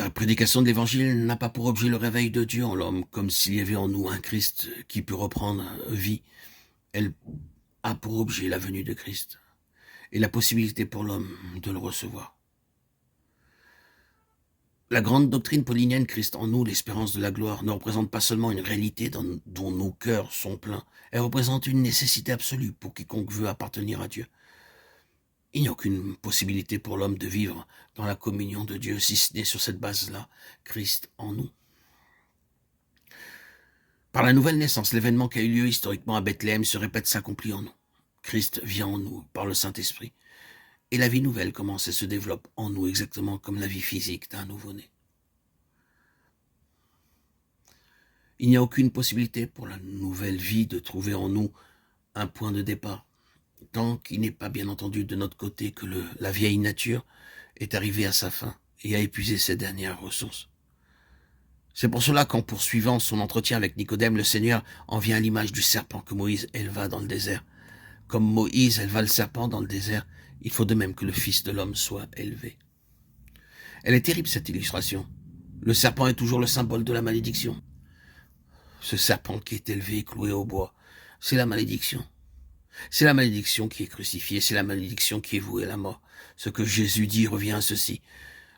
La prédication de l'Évangile n'a pas pour objet le réveil de Dieu en l'homme, comme s'il y avait en nous un Christ qui peut reprendre vie. Elle a pour objet la venue de Christ et la possibilité pour l'homme de le recevoir. La grande doctrine paulinienne, Christ en nous, l'espérance de la gloire, ne représente pas seulement une réalité dont nos cœurs sont pleins, elle représente une nécessité absolue pour quiconque veut appartenir à Dieu. Il n'y a aucune possibilité pour l'homme de vivre dans la communion de Dieu, si ce n'est sur cette base-là, Christ en nous. Par la nouvelle naissance, l'événement qui a eu lieu historiquement à Bethléem se répète, s'accomplit en nous. Christ vient en nous par le Saint-Esprit. Et la vie nouvelle commence et se développe en nous exactement comme la vie physique d'un nouveau-né. Il n'y a aucune possibilité pour la nouvelle vie de trouver en nous un point de départ, tant qu'il n'est pas bien entendu de notre côté que la vieille nature est arrivée à sa fin et a épuisé ses dernières ressources. C'est pour cela qu'en poursuivant son entretien avec Nicodème, le Seigneur en vient à l'image du serpent que Moïse éleva dans le désert. Comme Moïse éleva le serpent dans le désert, il faut de même que le Fils de l'homme soit élevé. Elle est terrible, cette illustration. Le serpent est toujours le symbole de la malédiction. Ce serpent qui est élevé et cloué au bois, c'est la malédiction. C'est la malédiction qui est crucifiée, c'est la malédiction qui est vouée à la mort. Ce que Jésus dit revient à ceci.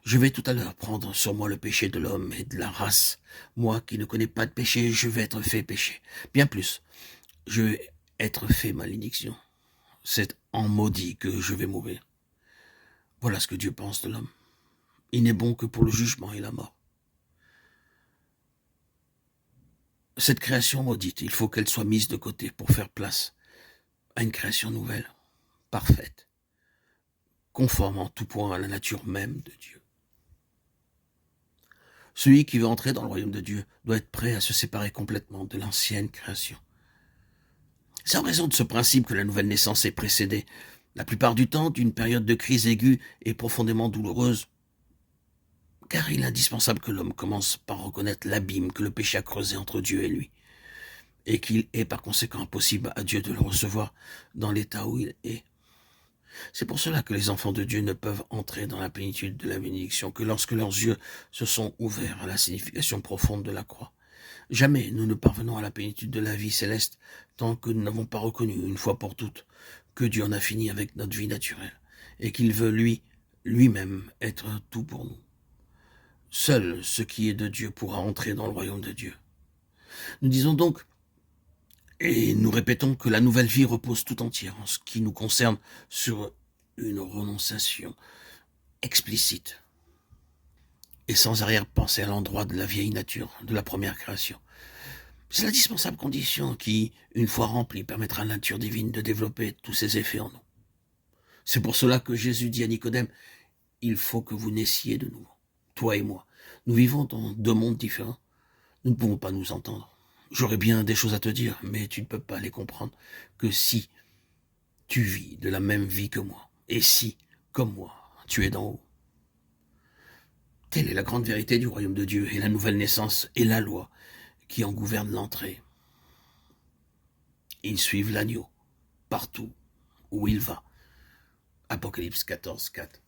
Je vais tout à l'heure prendre sur moi le péché de l'homme et de la race. Moi qui ne connais pas de péché, je vais être fait péché. Bien plus, je vais être fait malédiction. C'est en maudit que je vais mourir. Voilà ce que Dieu pense de l'homme. Il n'est bon que pour le jugement et la mort. Cette création maudite, il faut qu'elle soit mise de côté pour faire place à une création nouvelle, parfaite, conforme en tout point à la nature même de Dieu. Celui qui veut entrer dans le royaume de Dieu doit être prêt à se séparer complètement de l'ancienne création. C'est en raison de ce principe que la nouvelle naissance est précédée, la plupart du temps, d'une période de crise aiguë et profondément douloureuse, car il est indispensable que l'homme commence par reconnaître l'abîme que le péché a creusé entre Dieu et lui, et qu'il est par conséquent impossible à Dieu de le recevoir dans l'état où il est. C'est pour cela que les enfants de Dieu ne peuvent entrer dans la plénitude de la bénédiction que lorsque leurs yeux se sont ouverts à la signification profonde de la croix. Jamais nous ne parvenons à la plénitude de la vie céleste tant que nous n'avons pas reconnu une fois pour toutes que Dieu en a fini avec notre vie naturelle et qu'il veut lui-même être tout pour nous. Seul ce qui est de Dieu pourra entrer dans le royaume de Dieu. Nous disons donc, et nous répétons que la nouvelle vie repose tout entière en ce qui nous concerne sur une renonciation explicite et sans arrière-pensée à l'endroit de la vieille nature, de la première création. C'est l'indispensable condition qui, une fois remplie, permettra à la nature divine de développer tous ses effets en nous. C'est pour cela que Jésus dit à Nicodème, « Il faut que vous naissiez de nouveau, toi et moi. Nous vivons dans deux mondes différents. Nous ne pouvons pas nous entendre. J'aurais bien des choses à te dire, mais tu ne peux pas les comprendre que si tu vis de la même vie que moi, et si, comme moi, tu es d'en haut. » Telle est la grande vérité du royaume de Dieu et la nouvelle naissance et la loi qui en gouverne l'entrée. Ils suivent l'agneau partout où il va. Apocalypse 14, 4.